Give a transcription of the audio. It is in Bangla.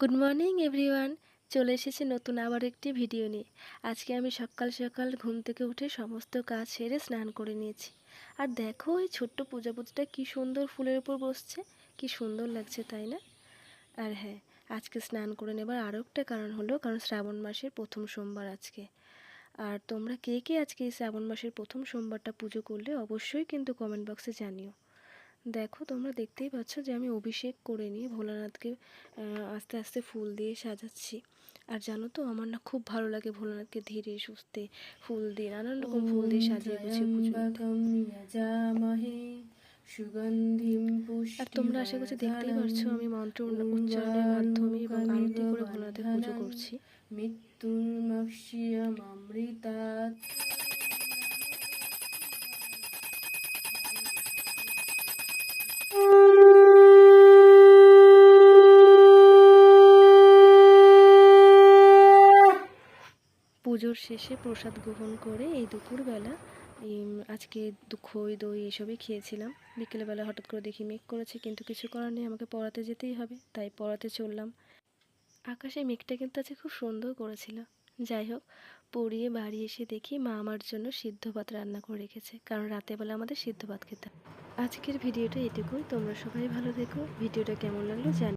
Good morning everyone. চলে এসেছি নতুন আবার একটি ভিডিও নিয়ে। আজকে আমি সকাল সকাল ঘুম থেকে উঠে সমস্ত কাজ সেরে স্নান করে নিয়েছি। আর দেখো এই ছোট্ট প্রজাপতিটা কি সুন্দর ফুলের উপর বসছে, কি সুন্দর লাগছে তাই না? আর হ্যাঁ, আজকে স্নান করে নেবার আরও একটা কারণ হলো, কারণ শ্রাবণ মাসের প্রথম সোমবার আজকে। আর তোমরা কে কে আজকে এই শ্রাবণ মাসের প্রথম সোমবারটা পুজো করলে অবশ্যই কিন্তু কমেন্ট বক্সে জানিও। দেখো তোমরা দেখতেই পাচ্ছ যে আমি অভিষেক করে নিয়ে ভোলানাথকে আস্তে আস্তে ফুল দিয়ে সাজাচ্ছি। আর জানো তো আমার না খুব ভালো লাগে ভোলানাথকে ধীরে সুস্থে ফুল দিয়ে, নানান রকম ফুল দিয়ে সাজিয়ে গুছিয়ে পুজো দিতে। আর তোমরা আশা করছি দেখতেই পারছো আমি মন্ত্র উচ্চারণের মাধ্যমে এবং আরতি করে ভোলানাথের পুজো করছি। মৃত্যুর্মক্ষ্যমৃতাৎ। পুজোর শেষে প্রসাদ গ্রহণ করে এই দুপুরবেলা আজকে খই দই এসবই খেয়েছিলাম। বিকেলবেলা হঠাৎ করে দেখি মেঘ করেছে, কিন্তু কিছু করার নেই, আমাকে পড়াতে যেতেই হবে, তাই পড়াতে চললাম। আকাশে মেঘটা কিন্তু আজকে খুব সুন্দর করেছিল। যাই হোক, পড়িয়ে বাড়ি এসে দেখি মা আমার জন্য সিদ্ধ ভাত রান্না করে রেখেছে, কারণ রাতেরবেলা আমাদের সিদ্ধ ভাত খেতে হয়। আজকের ভিডিওটা এটুকুই। তোমরা সবাই ভালো থেকো। ভিডিওটা কেমন লাগলো জানি।